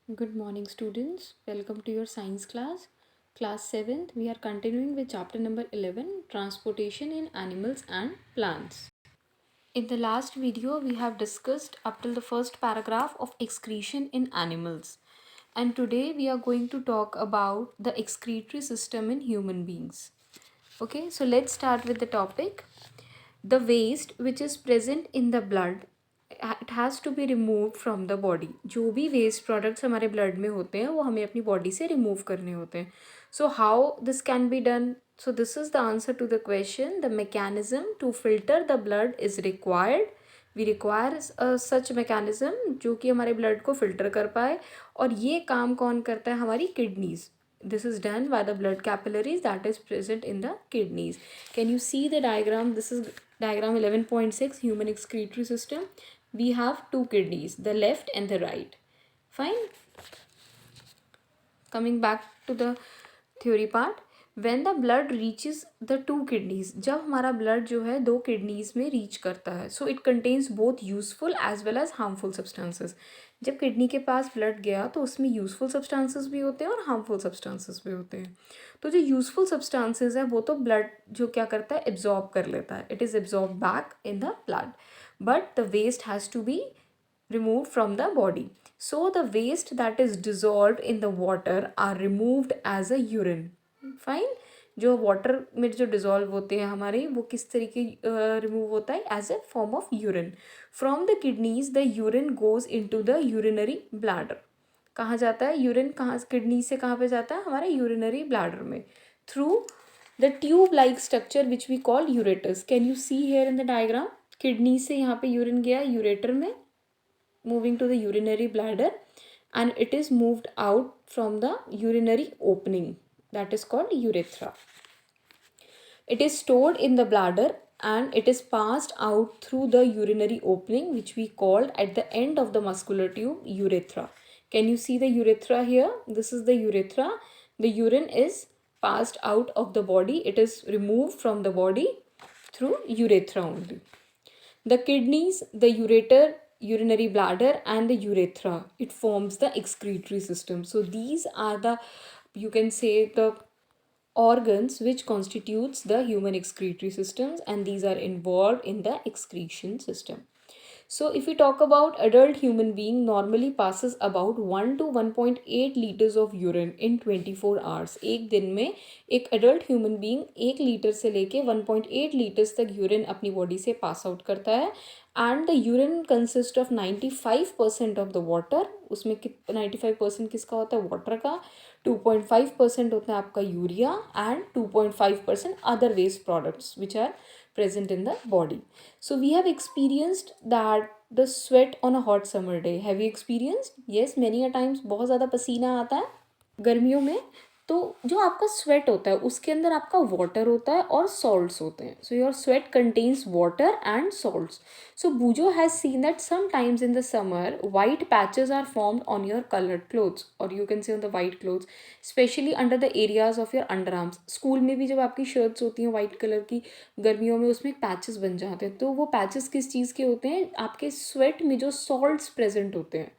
Good morning, students. Welcome to your science class. Class 7th, we are continuing with chapter number 11, Transportation in Animals and Plants. In the last video, we have discussed up till the first paragraph of excretion in animals. And today we are going to talk about the excretory system in human beings. Okay, so let's start with the topic. The waste which is present in the blood, it has to be removed from the body. जो भी waste products हमारे blood में होते हैं वो हमें अपनी body से remove करने होते हैं. So how this can be done? So this is the answer to the question. The mechanism to filter the blood is required. We require such mechanism जो कि हमारे blood को filter कर पाए. और ये काम कौन करता है? हमारी kidneys. This is done by the blood capillaries that is present in the kidneys. Can you see the diagram? This is diagram 11.6, human excretory system. We have two kidneys, the left and the right. Fine. Coming back to the theory part, when the blood reaches the two kidneys, जब हमारा blood जो है दो kidneys में reach करता है, so it contains both useful as well as harmful substances. जब kidney के पास ब्लड गया तो उसमें यूजफुल सब्सटेंसेस भी होते हैं और हार्मफुल सब्सटेंसेस भी होते हैं. तो जो यूजफुल सब्सटेंसेस है वो तो ब्लड जो क्या करता है, एब्जॉर्ब कर लेता है. It is absorb back in the blood, but the waste has to be removed from the body. So the waste that is dissolved in the water are removed as a urine. Fine. जो water में जो dissolve होते हैं हमारे, वो किस तरीके remove होता है? As a form of urine. From the kidneys the urine goes into the urinary bladder. कहाँ जाता है यूरिन? कहाँ किडनी से कहाँ पे जाता है? हमारे यूरिनरी ब्लैडर में, through the tube like structure which we call ureters. Can you see here in the diagram? Kidney से यहाँ पे यूरिन गया यूरेटर में, moving to the urinary bladder, and it is moved out from the urinary opening, that is called urethra. It is stored in the bladder and it is passed out through the urinary opening, which we called at the end of the muscular tube urethra. Can you see the urethra here? This is the urethra. The urine is passed out of the body. It is removed from the body through urethra only. The kidneys, the ureter, urinary bladder and the urethra, it forms the excretory system. So these are the, you can say, the organs which constitutes the human excretory systems, and these are involved in the excretion system. So if we talk about adult human being, normally passes about 1 to 1.8 liters of urine in 24 hours. एक दिन में एक adult human being 1 litre से लेके 1.8 litres तक urine अपनी body से pass out करता है. And the urine consist of 95% of the water. उसमें 95% किसका होता है? वाटर का. 2.5% होता है आपका urea and 2.5% other waste products which are present in the body. So we have experienced that the sweat on a hot summer day. Have you experienced? Yes, many a times बहुत ज़्यादा पसीना आता है गर्मियों में. तो जो आपका स्वेट होता है उसके अंदर आपका वाटर होता है और सॉल्ट्स होते हैं. So your sweat contains water and salts. So बूजो has seen that sometimes in the summer white patches are formed on your colored clothes, or you can say on the white clothes, especially under the areas of your underarms. School में भी जब आपकी shirts होती हैं white colour की गर्मियों में, उसमें पैचेस बन जाते हैं. तो वो पैचेस किस चीज़ के होते हैं? आपके स्वेट में जो सॉल्ट्स प्रेजेंट होते हैं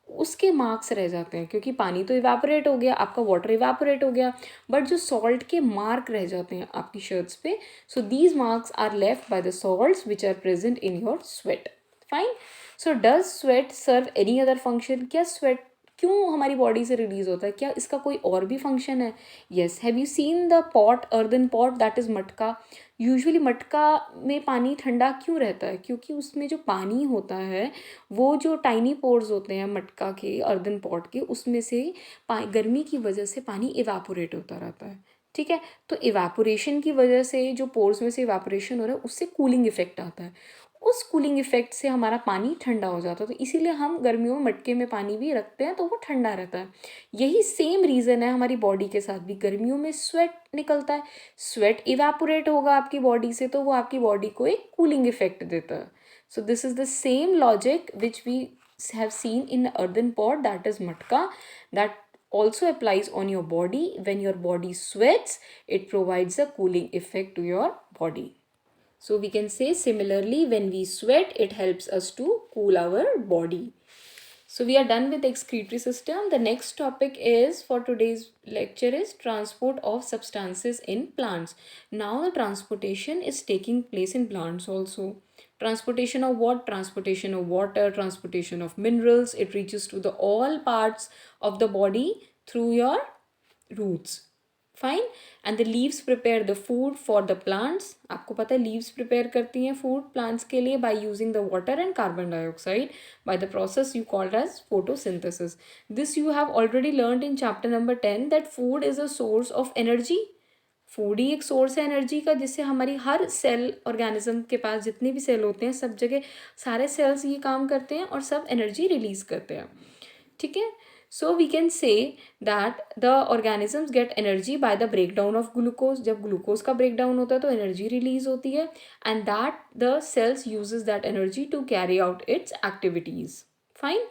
उसके मार्क्स रह जाते हैं, क्योंकि पानी तो इवेपोरेट हो गया, आपका वाटर इवेपोरेट हो गया, बट जो सॉल्ट के मार्क रह जाते हैं आपकी शर्ट्स पे. So these marks are left by the salts which are present in your sweat. Fine. So does sweat serve any other function? क्या स्वेट क्यों हमारी बॉडी से रिलीज होता है? क्या इसका कोई और भी फंक्शन है? Yes. Have you seen the pot, earthen pot, that is मटका. यूजुअली मटका में पानी ठंडा क्यों रहता है? क्योंकि उसमें जो पानी होता है वो जो टाइनी पोर्स होते हैं मटका के, अर्दन पॉट के, उसमें से गर्मी की वजह से पानी इवेपोरेट होता रहता है. ठीक है. तो इवेपोरेशन की वजह से जो पोर्स में से इवेपोरेशन हो रहा है उससे कूलिंग इफेक्ट आता है. उस कूलिंग इफेक्ट से हमारा पानी ठंडा हो जाता है. तो इसीलिए हम गर्मियों में मटके में पानी भी रखते हैं तो वो ठंडा रहता है. यही सेम रीज़न है हमारी बॉडी के साथ भी. गर्मियों में स्वेट निकलता है, स्वेट इवेपोरेट होगा आपकी बॉडी से तो वो आपकी बॉडी को एक कूलिंग इफेक्ट देता है. So this is the same logic which we have seen in earthen pot, that is matka, that also applies on your body. When your body sweats, it provides a cooling effect to your body. So we can say similarly, when we sweat, it helps us to cool our body. So we are done with the excretory system. The next topic is for today's lecture is transport of substances in plants. Now the transportation is taking place in plants also. Transportation of what? Transportation of water, transportation of minerals. It reaches to the all parts of the body through your roots. Fine and the leaves prepare the food for the plants. आपको पता है leaves prepare करती हैं food plants के लिए by using the water and carbon dioxide by the process you called as photosynthesis. This you have already learned in chapter number 10 that food is a source of energy. Food ही एक source है energy का, जिससे हमारी हर cell organism के पास जितने भी cell होते हैं सब जगह सारे सेल्स ये काम करते हैं और सब एनर्जी रिलीज करते हैं. ठीक है. So we can say that the organisms get energy by the breakdown of glucose. जब glucose का breakdown होता है तो energy release होती है and that the cells uses that energy to carry out its activities. Fine.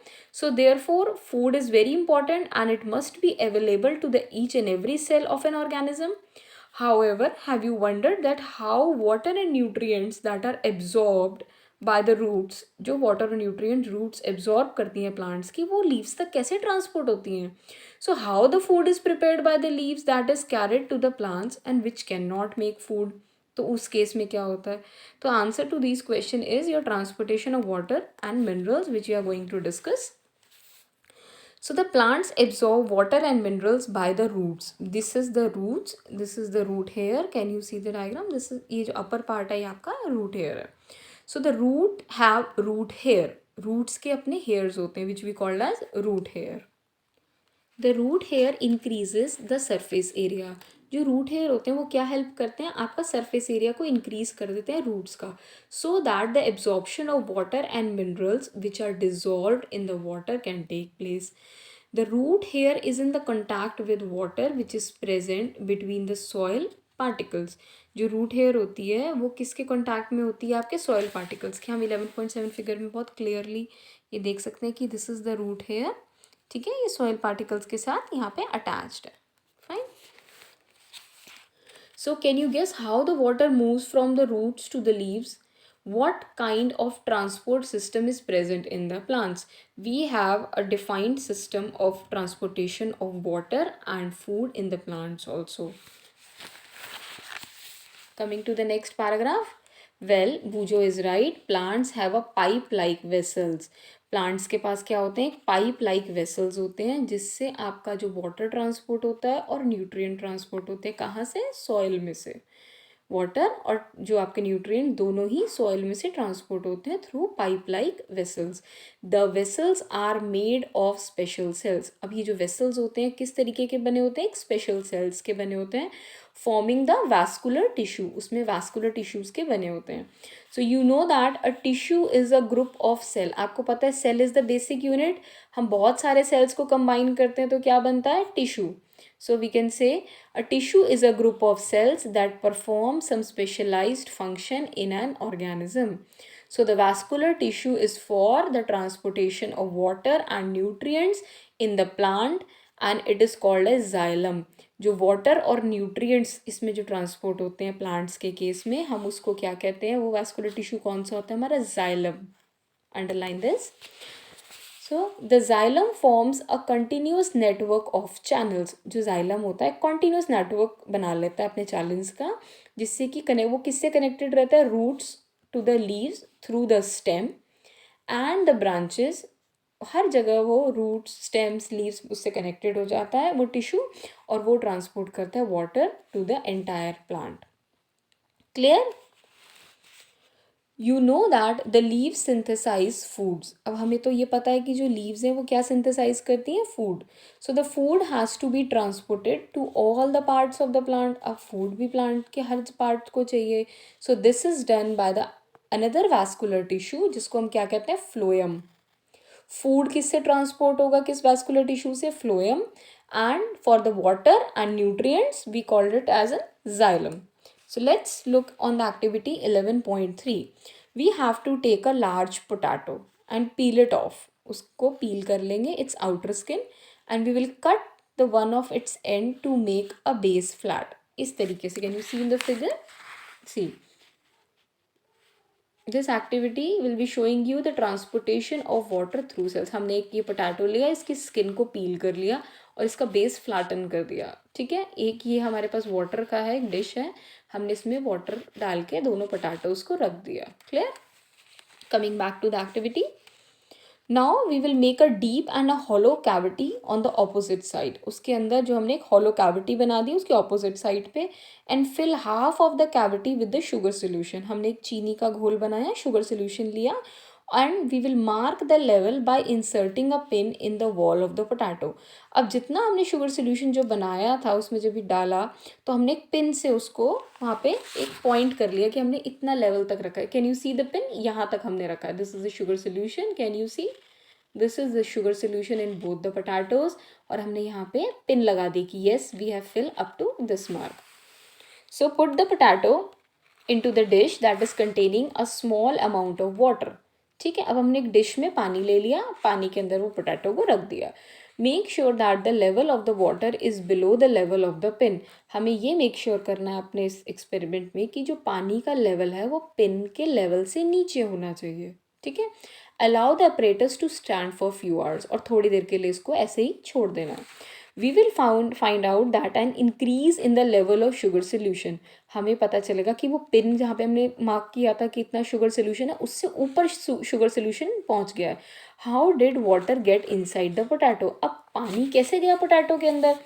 So therefore food is very important and it must be available to the each and every cell of an organism. However, have you wondered that how water and nutrients that are absorbed by the roots, जो water और nutrient roots absorb करती हैं plants की, वो leaves तक कैसे transport होती हैं. So how the food is prepared by the leaves that is carried to the plants and which can not make food. तो उस केस में क्या होता है. तो answer to this question is your transportation of water and minerals which you are going to discuss. So the plants absorb water and minerals by the roots. This is the roots. This is the root hair. Can you see the diagram? This is ये जो upper part है ये आपका root hair है. So the root have root hair. Roots के अपने hairs होते हैं which we call as root hair. The root hair increases the surface area. जो रूट हेयर होते हैं वो क्या हेल्प करते हैं, आपका सरफेस एरिया को इंक्रीज कर देते हैं रूट्स का, so that the absorption of water and minerals which are dissolved in the water can take place. The root hair is in the contact with water which is present between the soil particles. जो root hair होती है वो किसके contact में होती है, आपके soil particles के. हम 11.7 फिगर में बहुत क्लियरली ये देख सकते हैं कि this is the root hair. ठीक है, ये सॉइल पार्टिकल्स के साथ यहाँ पे अटैच्ड है. Fine. So can you guess how the water moves from the roots to the leaves? What kind of transport system is present in the plants? We have a defined system of transportation of water and food in the plants also. Coming to the next paragraph. Well, Bujo is right. Plants have a pipe-like vessels. Plants के पास क्या होते हैं, pipe like vessels होते हैं जिससे आपका जो water transport होता है और न्यूट्रिएंट ट्रांसपोर्ट होते हैं. कहाँ से, सॉइल में से. वाटर और जो आपके न्यूट्रिएंट दोनों ही सॉइल में से ट्रांसपोर्ट होते हैं through pipe like vessels. The vessels are made of special cells. अब ये जो वेसल्स होते हैं किस तरीके के बने होते हैं, एक स्पेशल सेल्स के बने होते हैं, फॉर्मिंग द वैस्कुलर टिश्यू. उसमें वैस्कुलर टिश्यूज के बने होते हैं. So you know that a tissue is a group of cell. आपको पता है cell is the basic unit. हम बहुत सारे सेल्स को कंबाइन करते हैं तो क्या बनता है, tissue. So we can say a tissue is a group of cells that perform some specialized function in an organism. So the vascular tissue is for the transportation of water and nutrients in the plant and it is called as xylem. जो water और nutrients इसमें जो transport होते हैं plants के case में, हम उसको क्या कहते हैं, वो vascular tissue कौन सा होता है हमारा, xylem. Underline this. So the xylem forms a continuous network of channels. जो xylem होता है continuous network बना लेता है अपने channels का, जिससे कि वो किससे connected रहता है, roots to the leaves through the stem and the branches. हर जगह वो roots, stems, leaves उससे connected हो जाता है वो tissue और वो transport करता है water to the entire plant. Clear? You know that the leaves synthesise foods. अब हमें तो ये पता है कि जो लीव्स हैं वो क्या सिंथेसाइज करती हैं, food. So the food has to be transported to all the parts of the plant. अब फूड भी प्लांट के हर पार्ट को चाहिए. So this is done by the another vascular tissue जिसको हम क्या कहते हैं, फ्लोएम. फूड किससे ट्रांसपोर्ट होगा, किस वैस्कुलर टिश्यू से, phloem. And for the water and nutrients we called it as a xylem. So let's look on the activity 11.3. We have to take a large potato and peel it off. उसको peel कर लेंगे its outer skin and we will cut the one of its end to make a base flat. इस तरीके से, can you see in the figure? See. This activity will be showing you the transportation of water through cells. हमने एक ये potato लिया, इसकी skin को पील कर लिया और इसका बेस फ्लैटन कर दिया, ठीक है। एक ये हमारे पास वाटर का है, एक डिश है, हमने इसमें वाटर डाल के दोनों पोटैटोज को रख दिया। Clear? Coming back to the activity, now we will make a deep and a hollow cavity on the opposite side. उसके अंदर जो हमने एक हॉलो कैविटी बना दी उसके ऑपोजिट साइड पे, and fill half of the cavity with the sugar solution. हमने एक चीनी का घोल बनाया, शुगर सोल्यूशन लिया, and we will mark the level by inserting a pin in the wall of the potato. अब जितना हमने शुगर सोल्यूशन जो बनाया था उसमें जब भी डाला तो हमने एक पिन से उसको वहाँ पे एक पॉइंट कर लिया कि हमने इतना लेवल तक रखा है। Can you see the pin? यहाँ तक हमने रखा है। This is the sugar solution, can you see? This is the sugar solution in both the potatoes. और हमने यहाँ पे पिन लगा दी कि yes we have fill up to this mark. So put the potato into the dish that is containing a small amount of water। ठीक है, अब हमने एक डिश में पानी ले लिया, पानी के अंदर वो पोटैटो को रख दिया। Make sure that the level of the water is below the level of the pin. हमें ये मेक श्योर करना है अपने इस एक्सपेरिमेंट में कि जो पानी का लेवल है वो पिन के लेवल से नीचे होना चाहिए, ठीक है। Allow the apparatus to stand for few hours, और थोड़ी देर के लिए इसको ऐसे ही छोड़ देना। We will find out that an increase in the level of sugar solution. हमें पता चलेगा कि वो पिन जहाँ पे हमने मार्क किया था कि इतना शुगर सोल्यूशन है उससे ऊपर शुगर सोल्यूशन पहुँच गया है। How did water get inside the potato? अब पानी कैसे गया पोटैटो के अंदर?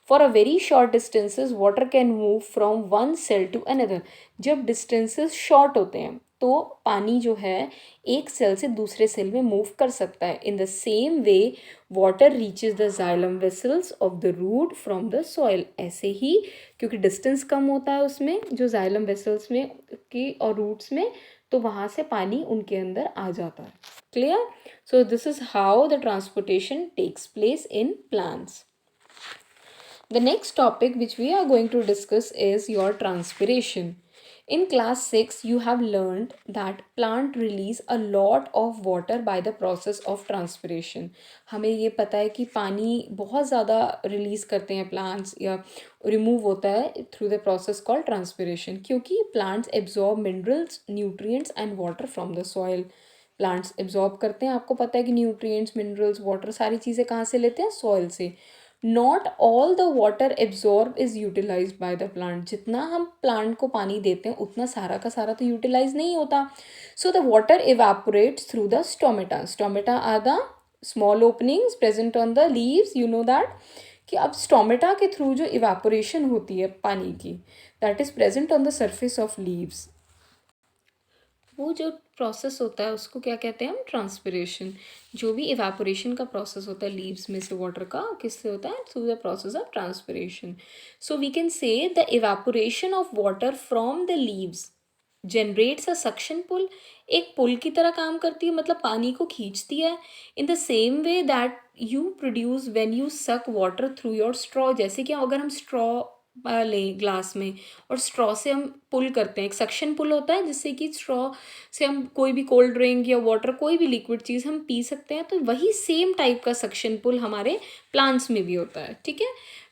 For a very short distances water can move from one cell to another. जब डिस्टेंसेस शॉर्ट होते हैं तो पानी जो है एक सेल से दूसरे सेल में मूव कर सकता है। In the same way water reaches the xylem vessels of the root from the soil. ऐसे ही क्योंकि डिस्टेंस कम होता है उसमें जो जाइलम वेसल्स में की और रूट्स में, तो वहाँ से पानी उनके अंदर आ जाता है। Clear? So this is how the transportation takes place in plants. The next topic which we are going to discuss is your transpiration. In class 6, you have learned that plant release a lot of water by the process of transpiration. हमें ये पता है कि पानी बहुत ज़्यादा release करते हैं plants या रिमूव होता है through the process called transpiration, क्योंकि plants absorb minerals, nutrients and water from the soil. Plants absorb करते हैं, आपको पता है कि न्यूट्रिएंट्स, मिनरल्स, वाटर सारी चीज़ें कहाँ से लेते हैं? सॉइल से। Not all the water absorb is utilize by the plant. जितना हम प्लांट को पानी देते हैं उतना सारा का सारा तो यूटिलाइज नहीं होता। So the water evaporates through the stomata. Stomata are the small openings present on the leaves, you know that. कि अब स्टोमेटा के थ्रू जो इवेपोरेशन होती है पानी की, that is present on the surface of leaves. वो जो प्रोसेस होता है उसको क्या कहते हैं हम? ट्रांसपिरेशन। जो भी इवेपोरेशन का प्रोसेस होता है लीव्स में से वाटर का, किससे होता है? Through the process of transpiration. So we can say the evaporation of water from the leaves generates a suction pull. एक पुल की तरह काम करती है, मतलब पानी को खींचती है। In the same way that you produce when you सक वाटर थ्रू योर स्ट्रॉ। जैसे कि अगर हम स्ट्रॉ लें ग्लास में और स्ट्रॉ से हम पुल करते हैं, एक सक्शन पुल होता है जिससे कि स्ट्रॉ से हम कोई भी कोल्ड ड्रिंक या वाटर, कोई भी लिक्विड चीज़ हम पी सकते हैं। तो वही सेम टाइप का सक्शन पुल हमारे प्लांट्स में भी होता है, ठीक है।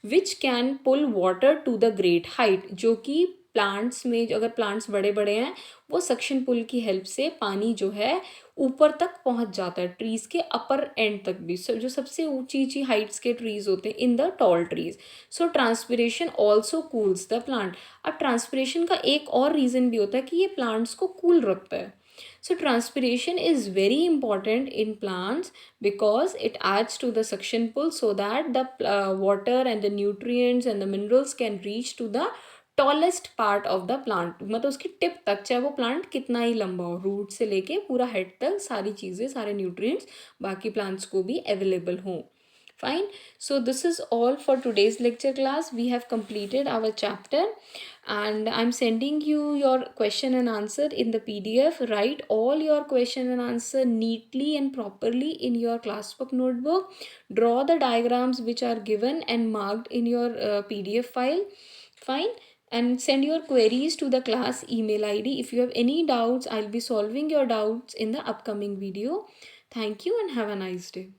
Which can pull water to the great height. जो कि प्लांट्स में, अगर प्लांट्स बड़े बड़े हैं, वो सक्शन पुल की हेल्प से पानी जो है ऊपर तक पहुंच जाता है, ट्रीज के अपर एंड तक भी, जो सबसे ऊंची ऊंची हाइट्स के ट्रीज होते हैं, in the tall trees. So transpiration also cools the plant. अब ट्रांसपिरेशन का एक और रीज़न भी होता है कि ये प्लांट्स को कूल रखता है। So transpiration is very important in plants because it adds to the suction pull so that the water and the nutrients and the minerals can reach to the tallest part of the plant, मतलब उसकी tip तक, चाहे वो plant कितना ही लंबा हो, root से लेके पूरा हेड तक सारी चीज़ें, सारे न्यूट्रिएंट्स बाकी प्लांट्स को भी अवेलेबल हों। Fine. So this is all for today's lecture class. We have completed our chapter and I'm sending you your question and answer in the PDF. Write all your question and answer neatly and properly in your classbook notebook. Draw the diagrams which are given and marked in your PDF file. Fine. And send your queries to the class email ID. If you have any doubts, I'll be solving your doubts in the upcoming video. Thank you and have a nice day.